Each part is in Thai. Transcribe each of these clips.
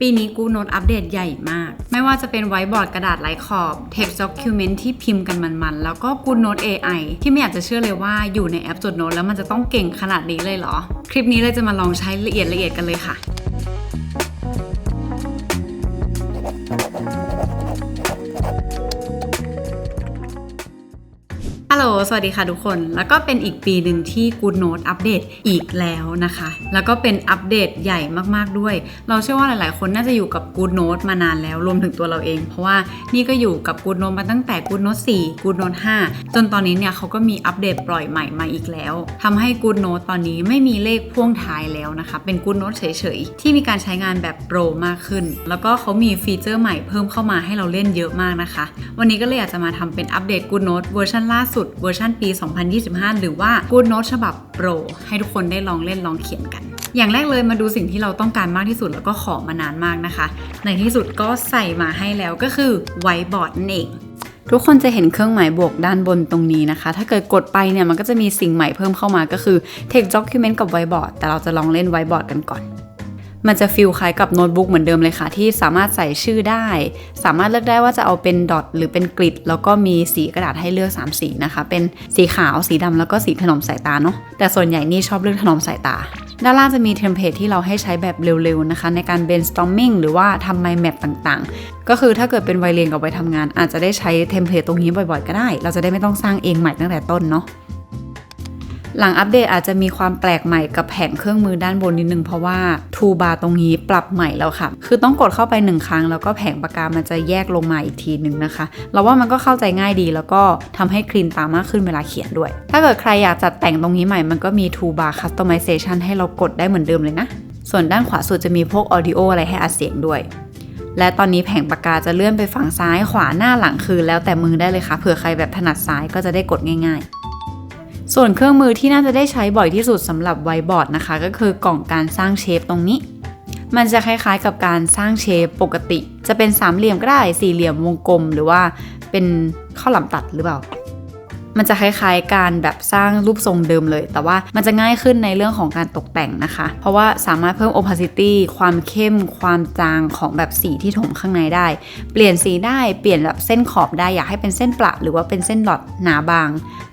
ปีนี้กูโน้ตอัปเดตใหญ่มากไม่ว่าจะเป็นไวท์บอร์ดกระดาษไร้ขอบ Text Document ที่พิมพ์กันมันๆแล้วก็กูโน้ต AI ที่ไม่อยากจะเชื่อเลยว่าอยู่ในแอปจดโน้ตแล้วมันจะต้องเก่งขนาดนี้เลยเหรอคลิปนี้เลยจะมาลองใช้ละเอียดกันเลยค่ะฮัลโหลสวัสดีค่ะทุกคนแล้วก็เป็นอีกปีหนึ่งที่ GoodNotes อัปเดตอีกแล้วนะคะแล้วก็เป็นอัปเดตใหญ่มากๆด้วยเราเชื่อว่าหลายๆคนน่าจะอยู่กับ GoodNotes มานานแล้วรวมถึงตัวเราเองเพราะว่านี่ก็อยู่กับ GoodNotes มาตั้งแต่ GoodNotes 4 GoodNotes 5จนตอนนี้เนี่ยเขาก็มีอัปเดตปล่อยใหม่มาอีกแล้วทำให้ GoodNotes ตอนนี้ไม่มีเลขพ่วงท้ายแล้วนะคะเป็น GoodNotes เฉยๆที่มีการใช้งานแบบโปรมากขึ้นแล้วก็เขามีฟีเจอร์ใหม่เพิ่มเข้ามาให้เราเล่นเยอะมากนะคะวันนี้ก็เลยอยากจะมาทำเป็นอัปเดต GoodNotes เวอร์ชันล่าสุดเวอร์ชันปี 2025 หรือว่า GoodNotes ฉบับโปรให้ทุกคนได้ลองเล่นลองเขียนกันอย่างแรกเลยมาดูสิ่งที่เราต้องการมากที่สุดแล้วก็ขอมานานมากนะคะในที่สุดก็ใส่มาให้แล้วก็คือไวท์บอร์ดนั่นเองทุกคนจะเห็นเครื่องหมายบวกด้านบนตรงนี้นะคะถ้าเกิดกดไปเนี่ยมันก็จะมีสิ่งใหม่เพิ่มเข้ามาก็คือ Text Document กับไวท์บอร์ดแต่เราจะลองเล่นไวท์บอร์ดกันก่อนมันจะฟีลคล้ายกับโน้ตบุ๊กเหมือนเดิมเลยค่ะที่สามารถใส่ชื่อได้สามารถเลือกได้ว่าจะเอาเป็นดอทหรือเป็นกริดแล้วก็มีสีกระดาษให้เลือก3สีนะคะเป็นสีขาวสีดำแล้วก็สีถนอมสายตาเนาะแต่ส่วนใหญ่นี่ชอบเลือกถนอมสายตาด้านล่างจะมีเทมเพลตที่เราให้ใช้แบบเร็วๆนะคะในการ brainstorming หรือว่าทำ mind map ต่างๆก็คือถ้าเกิดเป็นวัยเรียนกับวัยทำงานอาจจะได้ใช้เทมเพลตตรงนี้บ่อยๆก็ได้เราจะได้ไม่ต้องสร้างเองใหม่ตั้งแต่ต้นเนาะหลังอัปเดตอาจจะมีความแปลกใหม่กับแผงเครื่องมือด้านบนนิดนึงเพราะว่าทูบาร์ตรงนี้ปรับใหม่แล้วค่ะคือต้องกดเข้าไป1ครั้งแล้วก็แผงปากกามันจะแยกลงมาอีกทีนึงนะคะเราว่ามันก็เข้าใจง่ายดีแล้วก็ทำให้คลีนตามากขึ้นเวลาเขียนด้วยถ้าเกิดใครอยากจัดแต่งตรงนี้ใหม่มันก็มีทูบาร์คัสตอมไมเซชันให้เรากดได้เหมือนเดิมเลยนะส่วนด้านขวาสุดจะมีพวกออดิโออะไรให้อัดเสียงด้วยและตอนนี้แผงปากกาจะเลื่อนไปฝั่งซ้ายขวาหน้าหลังคือแล้วแต่มือได้เลยค่ะเผื่อใครแบบถนัดซ้ายก็จะได้กดง่ายๆส่วนเครื่องมือที่น่าจะได้ใช้บ่อยที่สุดสำหรับไวท์บอร์ดนะคะก็คือกล่องการสร้างเชฟตรงนี้มันจะคล้ายๆกับการสร้างเชฟปกติจะเป็นสามเหลี่ยมก็ได้สี่เหลี่ยมวงกลมหรือว่าเป็นข้าวหลามตัดหรือเปล่ามันจะคล้ายๆการแบบสร้างรูปทรงเดิมเลยแต่ว่ามันจะง่ายขึ้นในเรื่องของการตกแต่งนะคะเพราะว่าสามารถเพิ่ม opacity ความเข้มความจางของแบบสีที่ถมข้างในได้เปลี่ยนสีได้เปลี่ยนแบบเส้นขอบได้อยากให้เป็นเส้นประหรือว่าเป็นเส้นดอทหนาบาง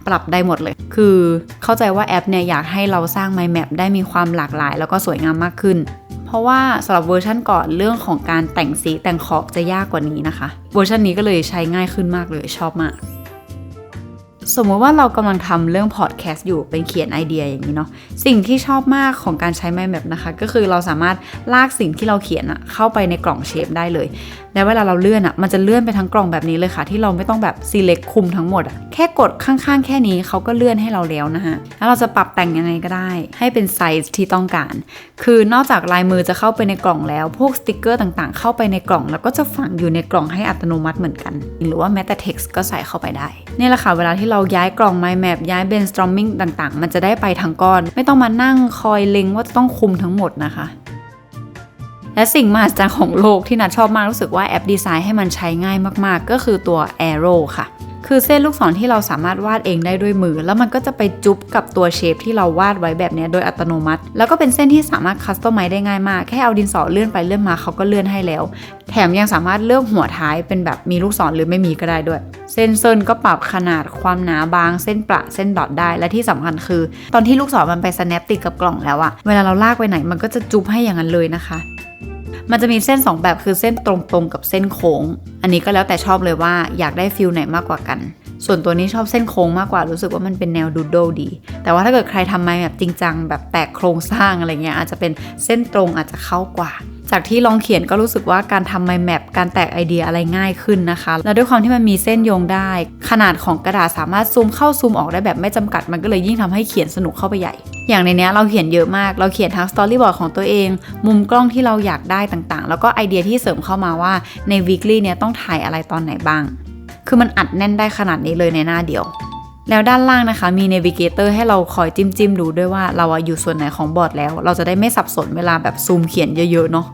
ปรับได้หมดเลยคือเข้าใจว่าแอปเนี่ยอยากให้เราสร้าง mind map ได้มีความหลากหลายแล้วก็สวยงามมากขึ้นเพราะว่าสำหรับเวอร์ชันก่อนเรื่องของการแต่งสีแต่งขอบจะยากกว่านี้นะคะเวอร์ชันนี้ก็เลยใช้ง่ายขึ้นมากเลยชอบมากสมมติว่าเรากำลังทำเรื่องพอดแคสต์อยู่เป็นเขียนไอเดียอย่างนี้เนาะสิ่งที่ชอบมากของการใช้ mind map นะคะก็คือเราสามารถลากสิ่งที่เราเขียนเข้าไปในกล่องเชฟได้เลยและเวลาเราเลื่อนมันจะเลื่อนไปทั้งกล่องแบบนี้เลยค่ะที่เราไม่ต้องแบบ select คุมทั้งหมดแค่กดข้างๆแค่นี้เขาก็เลื่อนให้เราแล้วนะฮะแล้วเราจะปรับแต่งยังไงก็ได้ให้เป็นไซส์ที่ต้องการคือนอกจากลายมือจะเข้าไปในกล่องแล้วพวกสติกเกอร์ต่างๆเข้าไปในกล่องแล้วก็จะฝังอยู่ในกล่องให้อัตโนมัติเหมือนกันหรือว่าแม้แต่ text ก็ใส่เข้าไปได้นี่แหละค่ะเวลาที่เราย้ายกล่อง mind map ย้าย brainstorming ต่างๆมันจะได้ไปทั้งก้อนไม่ต้องมานั่งคอยเล็งว่าจะต้องคุมทั้งหมดนะคะและสิ่งมหัศจรรย์ของโลกที่นัทชอบมากรู้สึกว่าแอปดีไซน์ให้มันใช้ง่ายมากๆก็คือตัว Arrow ค่ะคือเส้นลูกศรที่เราสามารถวาดเองได้ด้วยมือแล้วมันก็จะไปจุ๊บกับตัวเชฟที่เราวาดไว้แบบนี้โดยอัตโนมัติแล้วก็เป็นเส้นที่สามารถคัสตอมไมซ์ได้ง่ายมากแค่เอาดินสอเลื่อนไปเลื่อนมาเขาก็เลื่อนให้แล้วแถมยังสามารถเลือกหัวท้ายเป็นแบบมีลูกศรหรือไม่มีก็ได้ด้วยเส้นก็ปรับขนาดความหนาบางเส้นประเส้นดอทได้และที่สำคัญคือตอนที่ลูกศรมันไป snap ติดกับกล่องแล้วเวลาเราลากไปไหนมันก็จะจุ๊บให้อย่างนั้นเลยนะคะมันจะมีเส้น2แบบคือเส้นตรงๆกับเส้นโค้งอันนี้ก็แล้วแต่ชอบเลยว่าอยากได้ฟิลไหนมากกว่ากันส่วนตัวนี้ชอบเส้นโค้งมากกว่ารู้สึกว่ามันเป็นแนวดูโดดีแต่ว่าถ้าเกิดใครทำมาแบบจริงจังแบบแตกโครงสร้างอะไรเงี้ยอาจจะเป็นเส้นตรงอาจจะเข้ากว่าจากที่ลองเขียนก็รู้สึกว่าการทำ mind map การแตกไอเดียอะไรง่ายขึ้นนะคะแล้วด้วยความที่มันมีเส้นโยงได้ขนาดของกระดาษสามารถซูมเข้าซูมออกได้แบบไม่จำกัดมันก็เลยยิ่งทำให้เขียนสนุกเข้าไปใหญ่อย่างในนี้เราเขียนเยอะมากเราเขียนทั้ง storyboard ของตัวเองมุมกล้องที่เราอยากได้ต่างๆแล้วก็ไอเดียที่เสริมเข้ามาว่าใน weekly เนี่ยต้องถ่ายอะไรตอนไหนบ้างคือมันอัดแน่นได้ขนาดนี้เลยในหน้าเดียวแล้วด้านล่างนะคะมี Navigator ให้เราคอยจิ้มดูด้วยว่าเราอยู่ส่วนไหนของบอร์ดแล้วเราจะได้ไม่สับสนเวลาแบบซูมเขียนเยอะๆเนาะ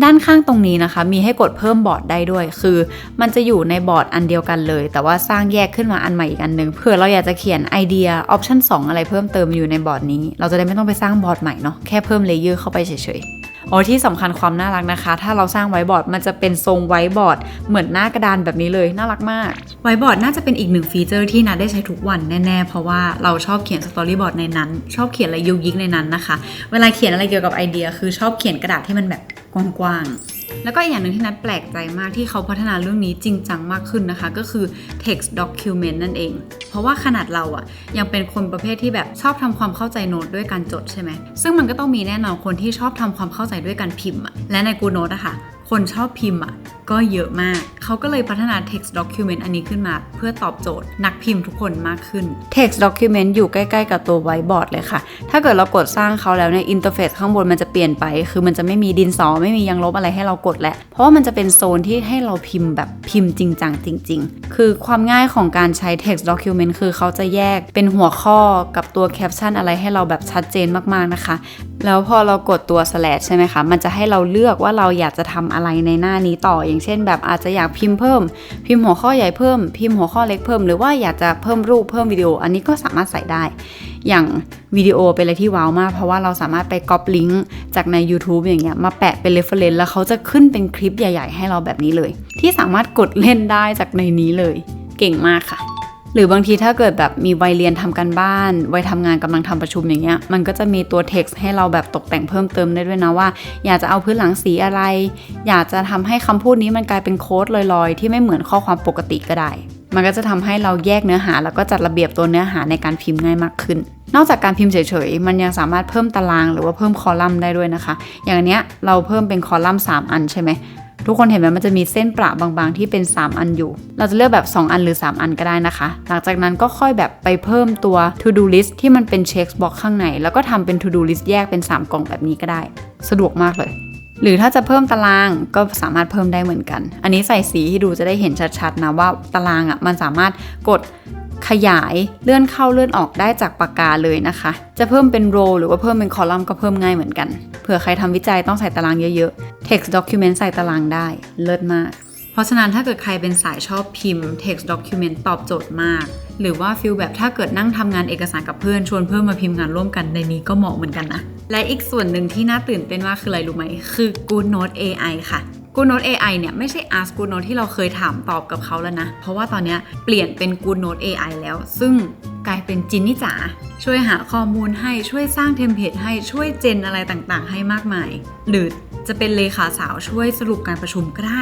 ด้านข้างตรงนี้นะคะมีให้กดเพิ่มบอร์ดได้ด้วยคือมันจะอยู่ในบอร์ดอันเดียวกันเลยแต่ว่าสร้างแยกขึ้นมาอันใหม่อีกอันนึงเผื่อเราอยากจะเขียนไอเดียออปชั่น2อะไรเพิ่มเติมอยู่ในบอร์ดนี้เราจะได้ไม่ต้องไปสร้างบอร์ดใหม่เนาะแค่เพิ่มเลเยอร์เข้าไปเฉยๆ ที่สำคัญความน่ารักนะคะถ้าเราสร้างไวท์บอร์ดมันจะเป็นทรงไวท์บอร์ดเหมือนหน้ากระดานแบบนี้เลยน่ารักมากไวท์บอร์ดน่าจะเป็นอีกหนึ่งฟีเจอร์ที่นัดได้ใช้ทุกวันแน่ๆเพราะว่าเราชอบเขียนสตอรี่บอร์ดในนั้นชอบเขียนอะไรยุกยิกในนั้นนะคะเวลาเขียนอะไรเกี่ยวกับไอเดียคือชอบเขียนกระดาษที่มันแบบกว้างๆแล้วก็อีกอย่างหนึ่งที่นัดแปลกใจมากที่เขาพัฒนาเรื่องนี้จริงจังมากขึ้นนะคะก็คือ text document นั่นเองเพราะว่าขนาดเราอะยังเป็นคนประเภทที่แบบชอบทำความเข้าใจโน้ตด้วยการจดใช่ไหมซึ่งมันก็ต้องมีแน่นอนคนที่ชอบทำความเข้าใจด้วยการพิมพ์อะและใน GoodNotes อะค่ะคนชอบพิมพ์อ่ะก็เยอะมากเขาก็เลยพัฒนา text document อันนี้ขึ้นมาเพื่อตอบโจทย์นักพิมพ์ทุกคนมากขึ้น text document อยู่ใกล้ๆกับตัว whiteboard เลยค่ะถ้าเกิดเรากดสร้างเขาแล้วในอินเทอร์เฟซข้างบนมันจะเปลี่ยนไปคือมันจะไม่มีดินสอไม่มียางลบอะไรให้เรากดแล้วเพราะว่ามันจะเป็นโซนที่ให้เราพิมพ์แบบพิมพ์จริงจังจริงๆคือความง่ายของการใช้ text document คือเขาจะแยกเป็นหัวข้อกับตัวแคปชั่นอะไรให้เราแบบชัดเจนมากๆนะคะแล้วพอเรากดตัว slash ใช่ไหมคะมันจะให้เราเลือกว่าเราอยากจะทำอะไรในหน้านี้ต่ออย่างเช่นแบบอาจจะอยากพิมพ์เพิ่มพิมพ์หัวข้อใหญ่เพิ่มพิมพ์หัวข้อเล็กเพิ่มหรือว่าอยากจะเพิ่มรูปเพิ่มวิดีโออันนี้ก็สามารถใส่ได้อย่างวิดีโอเป็นอะไรที่ว้าวมากเพราะว่าเราสามารถไปก๊อปลิงก์จากใน YouTube อย่างเงี้ยมาแปะเป็น reference แล้วเขาจะขึ้นเป็นคลิปใหญ่ๆให้เราแบบนี้เลยที่สามารถกดเล่นได้จากในนี้เลยเก่งมากค่ะหรือบางทีถ้าเกิดแบบมีวัยเรียนทำการบ้านวัยทำงานกำลังทำประชุมอย่างเงี้ยมันก็จะมีตัว text ให้เราแบบตกแต่งเพิ่มเติมได้ด้วยนะว่าอยากจะเอาพื้นหลังสีอะไรอยากจะทำให้คำพูดนี้มันกลายเป็นโค้ดลอยๆที่ไม่เหมือนข้อความปกติก็ได้มันก็จะทำให้เราแยกเนื้อหาแล้วก็จัดระเบียบตัวเนื้อหาในการพิมพ์ง่ายมากขึ้นนอกจากการพิมพ์เฉยๆมันยังสามารถเพิ่มตารางหรือว่าเพิ่มคอลัมน์ได้ด้วยนะคะอย่างอันเนี้ยเราเพิ่มเป็นคอลัมน์3อันใช่ไหมทุกคนเห็นไหมมันจะมีเส้นประบางๆที่เป็น3อันอยู่เราจะเลือกแบบ2อันหรือ3อันก็ได้นะคะหลังจากนั้นก็ค่อยแบบไปเพิ่มตัว to do list ที่มันเป็นเช็คบ็อกซ์ข้างในแล้วก็ทำเป็น to do list แยกเป็น3กล่องแบบนี้ก็ได้สะดวกมากเลยหรือถ้าจะเพิ่มตารางก็สามารถเพิ่มได้เหมือนกันอันนี้ใส่สีให้ดูจะได้เห็นชัดๆนะว่าตารางมันสามารถกดขยายเลื่อนเข้าเลื่อนออกได้จากปากกาเลยนะคะจะเพิ่มเป็นโรหรือว่าเพิ่มเป็นคอลัมน์ก็เพิ่มง่ายเหมือนกันเผื่อใครทำวิจัยต้องใส่ตารางเยอะๆ text document ใส่ตารางได้เลิศมากเพราะฉะนั้นถ้าเกิดใครเป็นสายชอบพิมพ์ text document ตอบโจทย์มากหรือว่าฟีลแบบถ้าเกิดนั่งทำงานเอกสารกับเพื่อนชวนเพื่อนมาพิมพ์งานร่วมกันในนี้ก็เหมาะเหมือนกันนะและอีกส่วนหนึ่งที่น่าตื่นเต้นมากคืออะไรรู้ไหมคือ GoodNotes AI ค่ะ GoodNotes AI เนี่ยไม่ใช่ Ask GoodNotes ที่เราเคยถามตอบกับเขาแล้วนะเพราะว่าตอนนี้เปลี่ยนเป็น GoodNotes AI แล้วซึ่งกลายเป็นจินนี่จ๋าช่วยหาข้อมูลให้ช่วยสร้างเทมเพลตให้ช่วยเจนอะไรต่างๆให้มากมายหรือจะเป็นเลขาสาวช่วยสรุปการประชุมก็ได้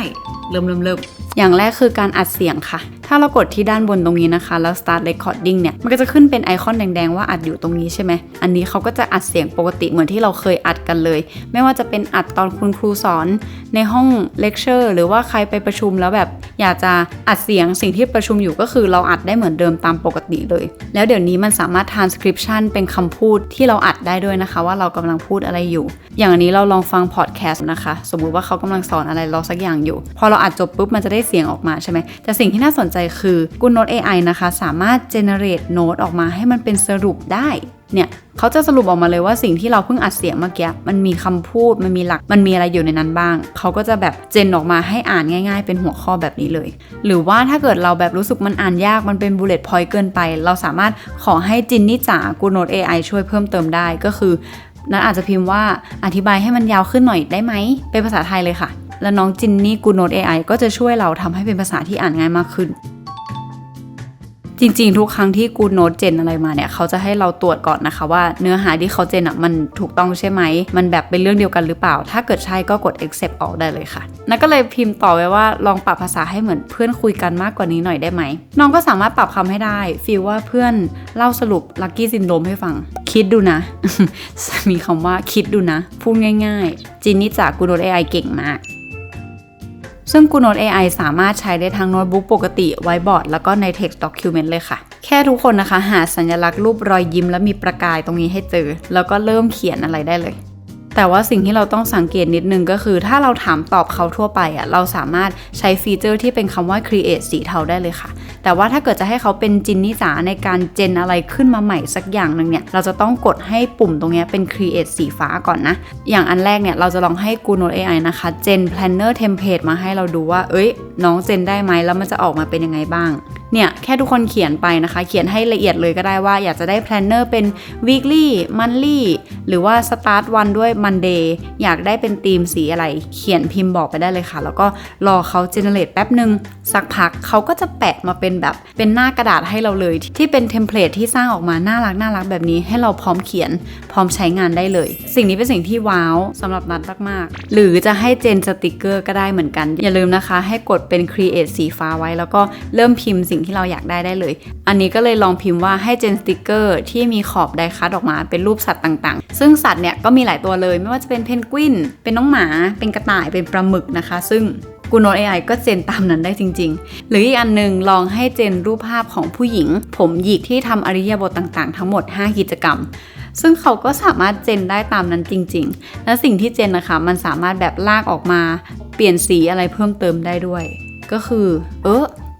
เริ่มอย่างแรกคือการอัดเสียงค่ะถ้าเรากดที่ด้านบนตรงนี้นะคะแล้ว start recording เนี่ยมันก็จะขึ้นเป็นไอคอนแดงๆว่าอัดอยู่ตรงนี้ใช่ไหมอันนี้เขาก็จะอัดเสียงปกติเหมือนที่เราเคยอัดกันเลยไม่ว่าจะเป็นอัดตอนคุณครูสอนในห้องเลคเชอร์หรือว่าใครไปประชุมแล้วแบบอยากจะอัดเสียงสิ่งที่ประชุมอยู่ก็คือเราอัดได้เหมือนเดิมตามปกติเลยแล้วเดี๋ยวนี้มันสามารถ transcription เป็นคำพูดที่เราอัดได้ด้วยนะคะว่าเรากำลังพูดอะไรอยู่อย่างอันนี้เราลองฟัง podcast นะคะสมมุติว่าเขากำลังสอนอะไรเราสักอย่างอยู่พอเราอัดจบปุ๊บมันจะได้เสียงออกมาใช่ไหมแต่สิ่งที่น่าสนใจคือ GoodNotes AI นะคะสามารถ generate note ออกมาให้มันเป็นสรุปได้เนี่ยเขาจะสรุปออกมาเลยว่าสิ่งที่เราเพิ่งอัดเสียงเมื่อกี้มันมีคำพูดมันมีหลักมันมีอะไรอยู่ในนั้นบ้างเขาก็จะแบบเจนออกมาให้อ่านง่ายๆเป็นหัวข้อแบบนี้เลยหรือว่าถ้าเกิดเราแบบรู้สึกมันอ่านยากมันเป็น bullet point เกินไปเราสามารถขอให้จินนี่จ๋า GoodNotes AI ช่วยเพิ่มเติมได้ก็คือนั้นอาจจะพิมพ์ว่าอธิบายให้มันยาวขึ้นหน่อยได้ไหมเป็นภาษาไทยเลยค่ะแล้วน้องจินนี่ GoodNotes AI ก็จะช่วยเราทำให้เป็นภาษาที่อ่านง่ายมากขึ้นจริงๆทุกครั้งที่ GoodNotes เจนอะไรมาเนี่ยเขาจะให้เราตรวจก่อนนะคะว่าเนื้อหาที่เขาเจนมันถูกต้องใช่ไหมมันแบบเป็นเรื่องเดียวกันหรือเปล่าถ้าเกิดใช่ก็กด accept ออกได้เลยค่ะนั่นก็เลยพิมพ์ต่อไว้ว่าลองปรับภาษาให้เหมือนเพื่อนคุยกันมากกว่านี้หน่อยได้ไหมน้องก็สามารถปรับคำให้ได้ฟีลว่าเพื่อนเล่าสรุป Lucky Syndrome ให้ฟังคิดดูนะ มีคำว่าคิดดูนะพูดง่ายๆจินนี่จาก GoodNotes AI เก่งมากซึ่ง GoodNotes AI สามารถใช้ได้ทั้งโน้ตบุ๊กปกติไวท์บอร์ดแล้วก็ใน text document เลยค่ะแค่ทุกคนนะคะหาสัญลักษณ์รูปรอยยิ้มและมีประกายตรงนี้ให้เจอแล้วก็เริ่มเขียนอะไรได้เลยแต่ว่าสิ่งที่เราต้องสังเกตนิดนึงก็คือถ้าเราถามตอบเขาทั่วไปเราสามารถใช้ฟีเจอร์ที่เป็นคำว่า create สีเทาได้เลยค่ะแต่ว่าถ้าเกิดจะให้เขาเป็นจินนี่จ๋าในการเจนอะไรขึ้นมาใหม่สักอย่างนึงเนี่ยเราจะต้องกดให้ปุ่มตรงนี้เป็น create สีฟ้าก่อนนะอย่างอันแรกเนี่ยเราจะลองให้ GoodNotes AI นะคะ Gen Planner Template มาให้เราดูว่าน้องเจนได้ไหมแล้วมันจะออกมาเป็นยังไงบ้าง เนี่ยแค่ทุกคนเขียนไปนะคะเขียนให้ละเอียดเลยก็ได้ว่าอยากจะได้ planner เป็น weekly monthly หรือว่า start วันด้วย Monday อยากได้เป็นธีมสีอะไรเขียนพิมพ์บอกไปได้เลยค่ะแล้วก็รอเขา generate แป๊บนึงสักพักเขาก็จะแปะมาเป็นแบบเป็นหน้ากระดาษให้เราเลยที่เป็นเทมเพลตที่สร้างออกมาน่ารักแบบนี้ให้เราพร้อมเขียนพร้อมใช้งานได้เลยสิ่งนี้เป็นสิ่งที่ว้าวสำหรับนัดมากๆหรือจะให้เจนสติกเกอร์ก็ได้เหมือนกันอย่าลืมนะคะให้กดเป็น create สีฟ้าไว้แล้วก็เริ่มพิมพ์สิ่งที่เราอยากได้เลยอันนี้ก็เลยลองพิมพ์ว่าให้เจนสติกเกอร์ที่มีขอบไดคัตออกมาเป็นรูปสัตว์ต่างๆซึ่งสัตว์เนี่ยก็มีหลายตัวเลยไม่ว่าจะเป็นเพนกวินเป็นน้องหมาเป็นกระต่ายเป็นปลาหมึกนะคะซึ่งGoodnote AI ก็เจนตามนั้นได้จริงๆหรืออีกอันนึงลองให้เจนรูปภาพของผู้หญิงผมหยิกที่ทำอริยบทต่างๆทั้งหมด5กิจกรรมซึ่งเขาก็สามารถเจนได้ตามนั้นจริงๆและสิ่งที่เจนนะคะมันสามารถแบบลากออกมาเปลี่ยนสีอะไรเพิ่มเติมได้ด้วยก็คือ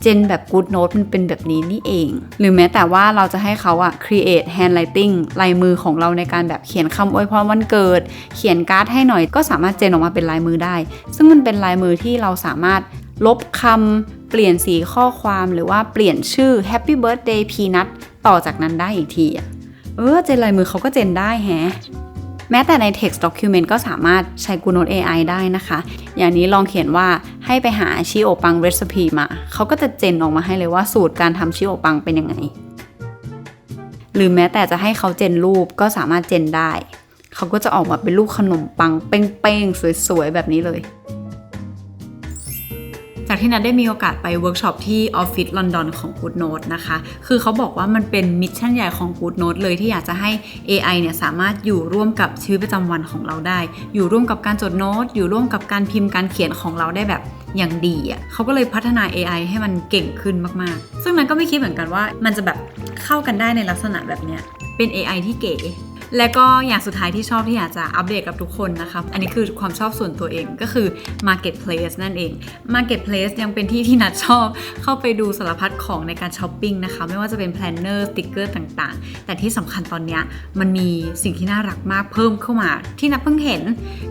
เจนแบบ Goodnote มันเป็นแบบนี้นี่เองหรือแม้แต่ว่าเราจะให้เขาcreate handwriting ลายมือของเราในการแบบเขียนคำอวยพรวันเกิดเขียนการ์ดให้หน่อยก็สามารถเจนออกมาเป็นลายมือได้ซึ่งมันเป็นลายมือที่เราสามารถลบคำเปลี่ยนสีข้อความหรือว่าเปลี่ยนชื่อ Happy Birthday Peanut ต่อจากนั้นได้อีกทีเจนลายมือเขาก็เจนได้แฮะแม้แต่ใน text document ก็สามารถใช้ Goodnote AI ได้นะคะอย่างนี้ลองเขียนว่าให้ไปหาชิโอปัง recipe มาเขาก็จะเจนออกมาให้เลยว่าสูตรการทำชิโอปังเป็นยังไงหรือแม้แต่จะให้เขาเจนรูปก็สามารถเจนได้เขาก็จะออกมาเป็นรูปขนมปังเป้งๆสวยๆแบบนี้เลยจากที่นัดได้มีโอกาสไปเวิร์กช็อปที่ออฟฟิศลอนดอนของ Goodnote นะคะคือเขาบอกว่ามันเป็นมิชชั่นใหญ่ของ Goodnote เลยที่อยากจะให้ AI เนี่ยสามารถอยู่ร่วมกับชีวิตประจำวันของเราได้อยู่ร่วมกับการจดโน้ตอยู่ร่วมกับการพิมพ์การเขียนของเราได้แบบอย่างดีเขาก็เลยพัฒนา AI ให้มันเก่งขึ้นมากๆซึ่งนัดก็ไม่คิดเหมือนกันว่ามันจะแบบเข้ากันได้ในลักษณะแบบเนี้ยเป็น AI ที่เก๋และก็อย่างสุดท้ายที่ชอบที่อยากจะอัปเดตกับทุกคนนะคะอันนี้คือความชอบส่วนตัวเองก็คือ Marketplace นั่นเอง Marketplace ยังเป็นที่นัดชอบเข้าไปดูสารพัดของในการช้อปปิ้งนะคะไม่ว่าจะเป็น planner สติกเกอร์ต่างๆแต่ที่สำคัญตอนนี้มันมีสิ่งที่น่ารักมากเพิ่มเข้ามาที่นัดเพิ่งเห็น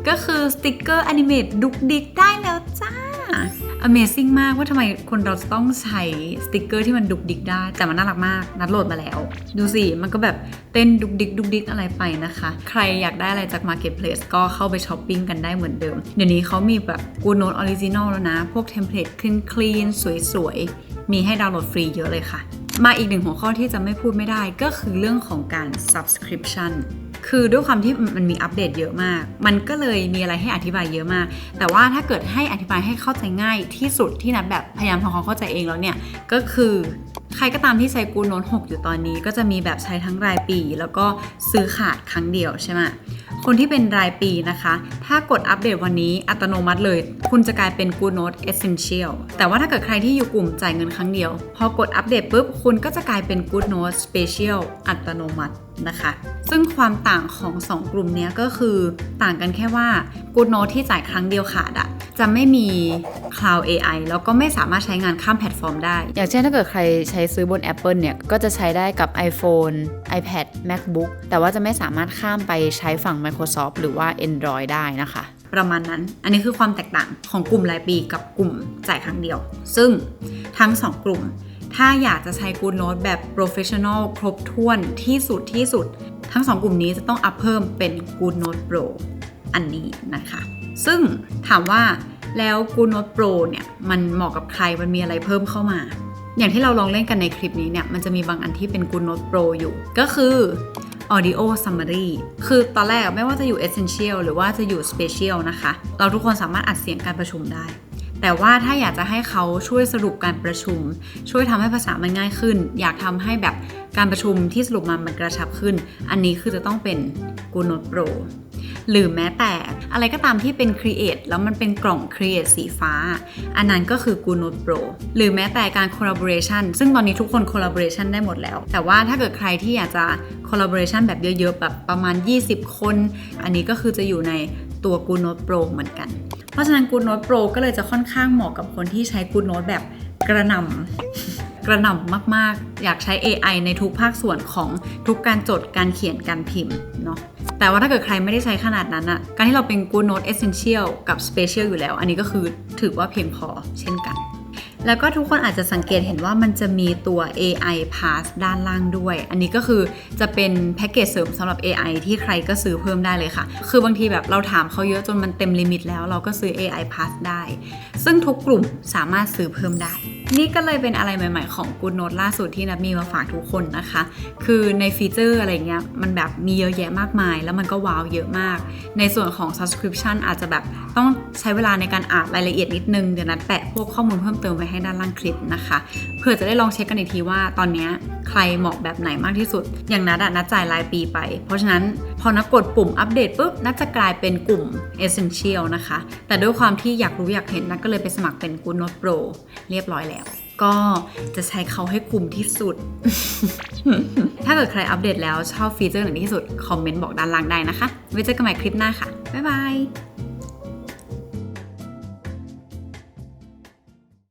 ก็คือสติกเกอร์แอนิเมตดุกดิกได้แล้วจ้า Amazing มากว่าทำไมคนเราจะต้องใช้สติกเกอร์ที่มันดุกดิกได้แต่มันน่ารักมากนัดโหลดมาแล้วดูสิมันก็แบบเต้นดุกดิกอะไรไปนะคะใครอยากได้อะไรจาก Marketplace ก็เข้าไปช้อปปิ้งกันได้เหมือนเดิมเดี๋ยวนี้เขามีแบบ Goodnote Original แล้วนะพวกเทมเพลตคลีนสวยๆมีให้ดาวน์โหลดฟรีเยอะเลยค่ะมาอีกหนึ่งหัวข้อที่จะไม่พูดไม่ได้ก็คือเรื่องของการ Subscriptionคือด้วยความที่มันมีอัปเดตเยอะมากมันก็เลยมีอะไรให้อธิบายเยอะมากแต่ว่าถ้าเกิดให้อธิบายให้เข้าใจง่ายที่สุดที่นัดแบบพยายามทำความเข้าใจเองแล้วเนี่ยก็คือใครก็ตามที่ใช้ Goodnote 6 อยู่ตอนนี้ก็จะมีแบบใช้ทั้งรายปีแล้วก็ซื้อขาดครั้งเดียวใช่ไหมคนที่เป็นรายปีนะคะถ้ากดอัปเดตวันนี้อัตโนมัติเลยคุณจะกลายเป็น Goodnote Essential แต่ว่าถ้าเกิดใครที่อยู่กลุ่มจ่ายเงินครั้งเดียวพอกดอัปเดตปุ๊บคุณก็จะกลายเป็น Goodnote Special อัตโนมัตินะคะซึ่งความต่างของ2กลุ่มนี้ก็คือต่างกันแค่ว่า Goodnote ที่จ่ายครั้งเดียวขาดจะไม่มี Cloud AI แล้วก็ไม่สามารถใช้งานข้ามแพลตฟอร์มได้อย่างเช่นถ้าเกิดใครใช้ซื้อบน Apple เนี่ยก็จะใช้ได้กับ iPhone iPad MacBook แต่ว่าจะไม่สามารถข้ามไปใช้ฝั่ง Microsoft หรือว่า Android ได้นะคะประมาณนั้นอันนี้คือความแตกต่างของกลุ่มรายปีกับกลุ่มจ่ายครั้งเดียวซึ่งทั้ง2กลุ่มถ้าอยากจะใช้ Goodnote แบบ Professional ครบถ้วนที่สุดทั้ง2กลุ่มนี้จะต้องอัพเพิ่มเป็น Goodnote Pro อันนี้นะคะซึ่งถามว่าแล้ว Goodnote Pro เนี่ยมันเหมาะกับใครมันมีอะไรเพิ่มเข้ามาอย่างที่เราลองเล่นกันในคลิปนี้เนี่ยมันจะมีบางอันที่เป็น Goodnote Pro อยู่ก็คือ Audio Summary คือตอนแรกไม่ว่าจะอยู่ Essential หรือว่าจะอยู่ Special นะคะเราทุกคนสามารถอัดเสียงการประชุมได้แต่ว่าถ้าอยากจะให้เขาช่วยสรุปการประชุมช่วยทำให้ภาษามันง่ายขึ้นอยากทำให้แบบการประชุมที่สรุปมันกระชับขึ้นอันนี้คือจะต้องเป็น Goodnote Pro หรือแม้แต่อะไรก็ตามที่เป็น Create แล้วมันเป็นกล่อง Create สีฟ้าอันนั้นก็คือ Goodnote Pro หรือแม้แต่การ Collaboration ซึ่งตอนนี้ทุกคน Collaboration ได้หมดแล้วแต่ว่าถ้าเกิดใครที่อยากจะ Collaboration แบบเยอะๆแบบประมาณ20คนอันนี้ก็คือจะอยู่ในตัว Goodnote Pro เหมือนกันเพราะฉะนั้น Goodnote Pro ก็เลยจะค่อนข้างเหมาะกับคนที่ใช้ Goodnote แบบกระหน่ำมากๆอยากใช้ AI ในทุกภาคส่วนของทุกการจดการเขียนการพิมพ์เนาะแต่ว่าถ้าเกิดใครไม่ได้ใช้ขนาดนั้นการที่เราเป็น Goodnote Essential กับ Special อยู่แล้วอันนี้ก็คือถือว่าเพียงพอเช่นกัน แล้วก็ทุกคนอาจจะสังเกตเห็นว่ามันจะมีตัว AI Pass ด้านล่างด้วยอันนี้ก็คือจะเป็นแพ็กเกจเสริมสำหรับ AI ที่ใครก็ซื้อเพิ่มได้เลยค่ะคือบางทีแบบเราถามเขาเยอะจนมันเต็มลิมิตแล้วเราก็ซื้อ AI Pass ได้ซึ่งทุกกลุ่มสามารถซื้อเพิ่มได้นี่ก็เลยเป็นอะไรใหม่ๆของ Goodnotes ล่าสุดที่นับมีมาฝากทุกคนนะคะคือในฟีเจอร์อะไรเงี้ยมันแบบมีเยอะแยะมากมายแล้วมันก็ว้าวเยอะมากในส่วนของ subscription อาจจะแบบต้องใช้เวลาในการอ่านรายละเอียดนิดนึงเดี๋ยวนัดแปะพวกข้อมูลเพิ่มเติมไว้ให้ด้านล่างคลิปนะคะเพื่อจะได้ลองเช็คกันอีกทีว่าตอนนี้ใครเหมาะแบบไหนมากที่สุดอย่างนัดจ่ายรายปีไปเพราะฉะนั้นพอนัดกดปุ่มอัปเดตปุ๊บนัดจะกลายเป็นกลุ่ม Essential นะคะแต่ด้วยความที่อยากรู้อยากเห็นนัดก็เลยไปสมัครเป็น Goodnotes Pro เรียบร้อยแล้วก็จะใช้เขาให้คุ้มที่สุด ถ้าเกิดใครอัปเดตแล้วชอบฟีเจอร์ไหนที่สุดคอมเมนต์บอกด้านล่างได้นะคะไว้เจอกันใหม่คลิปหน้าค่ะบ๊ายบาย